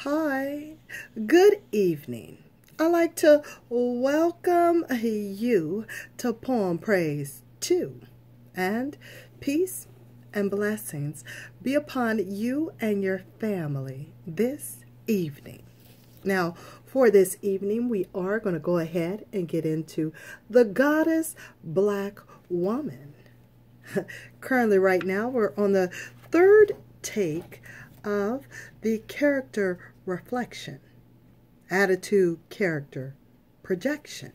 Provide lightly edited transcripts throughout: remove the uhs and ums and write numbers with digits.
Hi, good evening. I'd like to welcome you to Poem Praise 2, and peace and blessings be upon you and your family this evening. Now, for this evening, we are going to go ahead and get into the goddess Blackwoman. Currently, right now, we're on the third take of the character reflection, attitude, character, projection.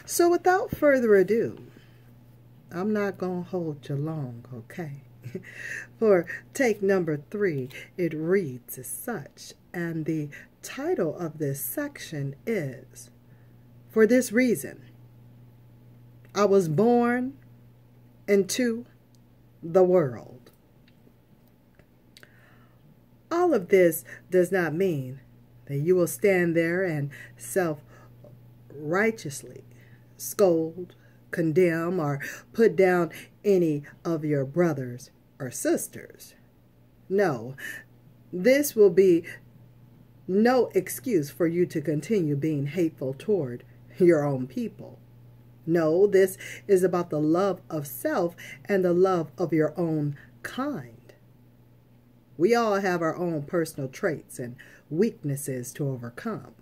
So without further ado, I'm not going to hold you long, okay? For take number 3, it reads as such, and the title of this section is, For This Reason, I Was Born into the World. All of this does not mean that you will stand there and self-righteously scold, condemn, or put down any of your brothers or sisters. No, this will be no excuse for you to continue being hateful toward your own people. No, this is about the love of self and the love of your own kind. We all have our own personal traits and weaknesses to overcome.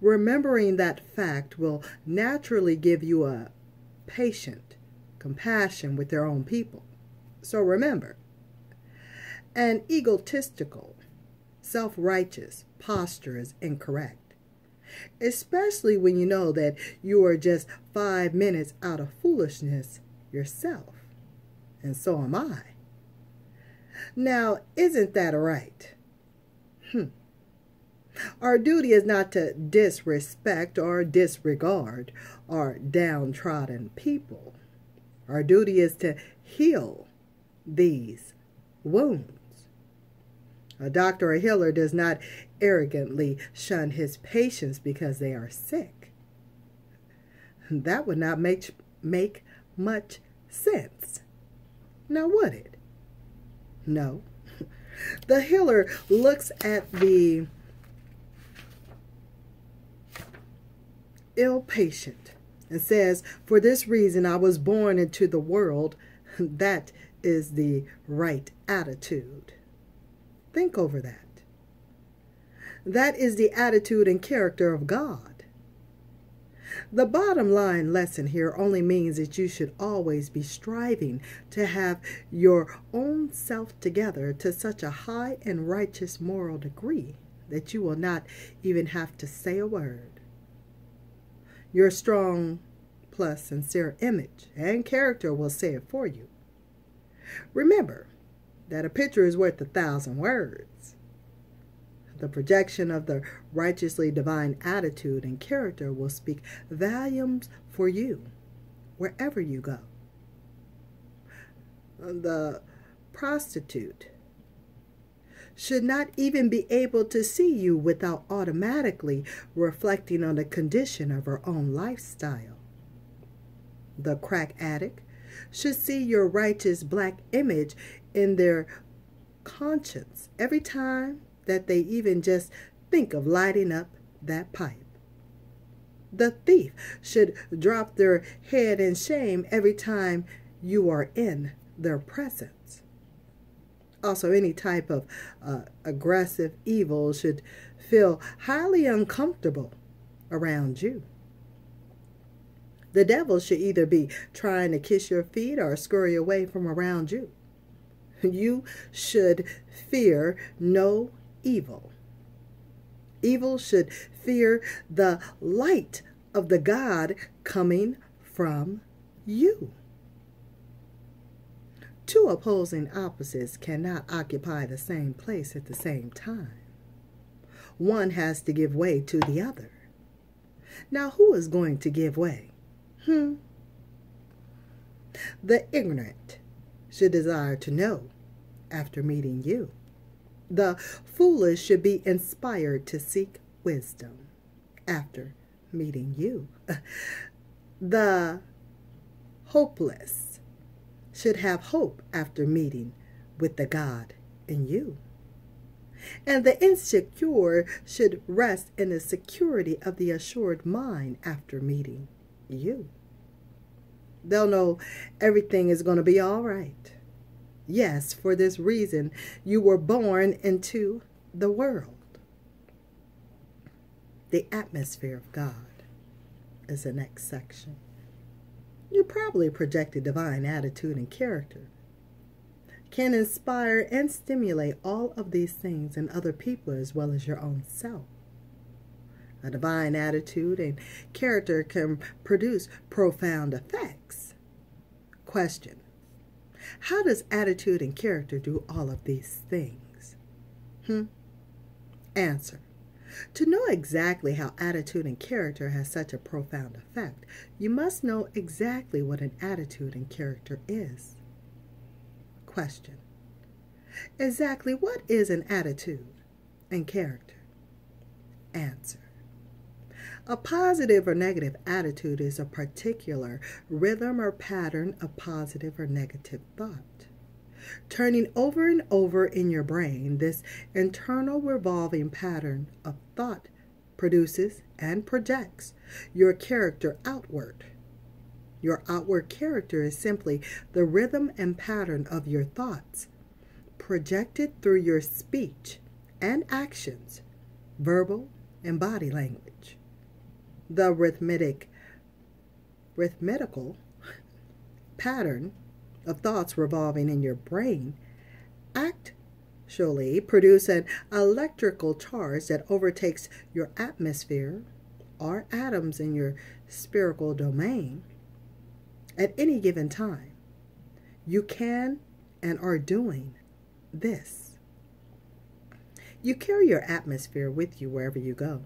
Remembering that fact will naturally give you a patient compassion with your own people. So remember, an egotistical, self-righteous posture is incorrect, especially when you know that you are just 5 minutes out of foolishness yourself, and so am I. Now, isn't that right? Our duty is not to disrespect or disregard our downtrodden people. Our duty is to heal these wounds. A doctor or healer does not arrogantly shun his patients because they are sick. That would not make much sense. Now, would it? No. The healer looks at the ill patient and says, for this reason I was born into the world. That is the right attitude. Think over that. That is the attitude and character of God. The bottom line lesson here only means that you should always be striving to have your own self together to such a high and righteous moral degree that you will not even have to say a word. Your strong plus sincere image and character will say it for you. Remember that a picture is worth 1,000 words. The projection of the righteously divine attitude and character will speak volumes for you wherever you go. The prostitute should not even be able to see you without automatically reflecting on the condition of her own lifestyle. The crack addict should see your righteous black image in their conscience every time that they even just think of lighting up that pipe. The thief should drop their head in shame every time you are in their presence. Also, any type of aggressive evil should feel highly uncomfortable around you. The devil should either be trying to kiss your feet or scurry away from around you. You should fear no evil. Evil should fear the light of the God coming from you. Two opposing opposites cannot occupy the same place at the same time. One has to give way to the other. Now, who is going to give way? The ignorant should desire to know after meeting you. The foolish should be inspired to seek wisdom after meeting you. The hopeless should have hope after meeting with the God in you. And the insecure should rest in the security of the assured mind after meeting you. They'll know everything is going to be all right. Yes, for this reason, you were born into the world. The atmosphere of God is the next section. You probably project a divine attitude and character. Can inspire and stimulate all of these things in other people as well as your own self. A divine attitude and character can produce profound effects. Question: how does attitude and character do all of these things? Answer: to know exactly how attitude and character has such a profound effect, you must know exactly what an attitude and character is. Question: exactly what is an attitude and character? Answer: a positive or negative attitude is a particular rhythm or pattern of positive or negative thought. Turning over and over in your brain, this internal revolving pattern of thought produces and projects your character outward. Your outward character is simply the rhythm and pattern of your thoughts, projected through your speech and actions, verbal and body language. The rhythmical pattern of thoughts revolving in your brain actually produce an electrical charge that overtakes your atmosphere or atoms in your spherical domain. At any given time, you can and are doing this. You carry your atmosphere with you wherever you go.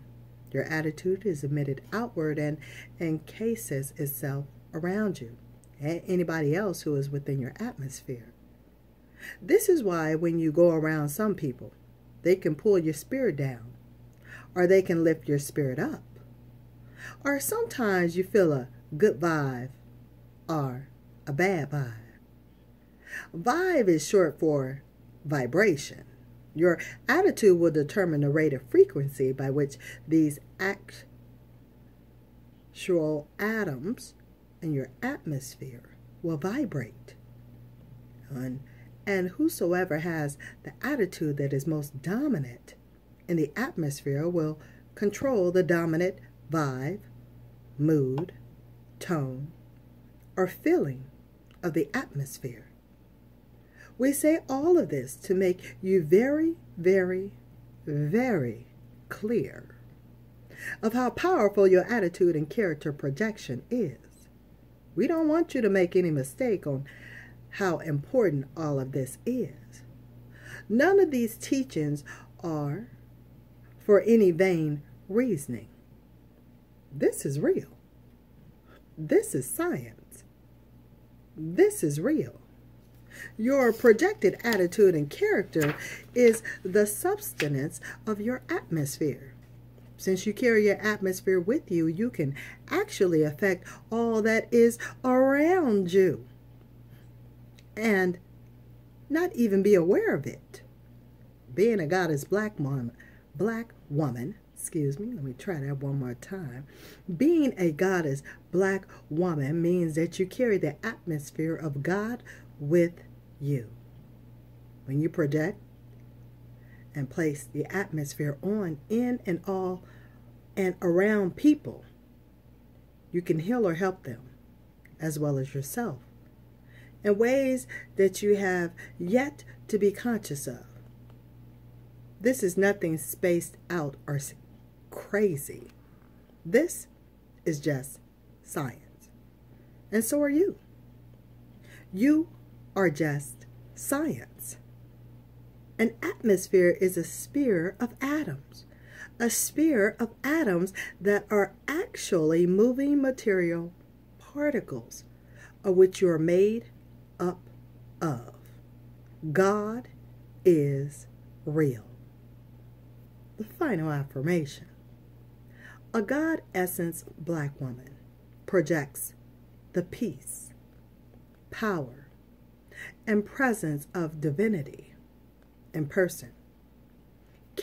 Your attitude is emitted outward and encases itself around you and anybody else who is within your atmosphere. This is why when you go around some people, they can pull your spirit down, or they can lift your spirit up. Or sometimes you feel a good vibe or a bad vibe. Vibe is short for vibration. Your attitude will determine the rate of frequency by which these actual atoms in your atmosphere will vibrate. And whosoever has the attitude that is most dominant in the atmosphere will control the dominant vibe, mood, tone, or feeling of the atmosphere. We say all of this to make you very, very, very clear of how powerful your attitude and character projection is. We don't want you to make any mistake on how important all of this is. None of these teachings are for any vain reasoning. This is real. This is science. This is real. Your projected attitude and character is the substance of your atmosphere. Since you carry your atmosphere with you, you can actually affect all that is around you and not even be aware of it. Being a goddess Blackwoman, excuse me, let me try that one more time. Being a goddess Blackwoman means that you carry the atmosphere of God with you. When you project and place the atmosphere on, in, and all, and around people, you can heal or help them, as well as yourself, in ways that you have yet to be conscious of. This is nothing spaced out or crazy. This is just science. And so are you. You are just science. An atmosphere is a sphere of atoms. A sphere of atoms that are actually moving material particles of which you are made up of. God is real. The final affirmation. A God essence Blackwoman projects the peace, power, and presence of divinity in person.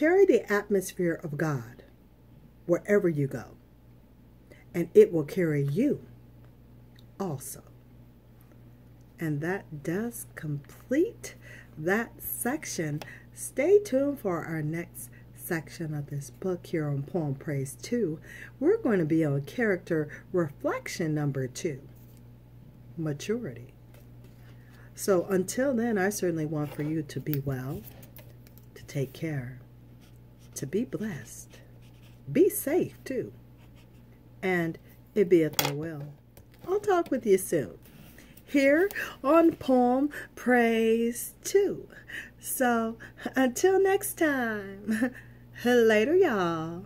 carry the atmosphere of God wherever you go, and it will carry you also. And that does complete that section. Stay tuned for our next section of this book here on Poem Praise 2. We're going to be on character reflection number 2, maturity. So until then, I certainly want for you to be well, to take care, to be blessed, be safe too, and it beeth thy will. I'll talk with you soon here on Poem Praise 2. So until next time, later y'all.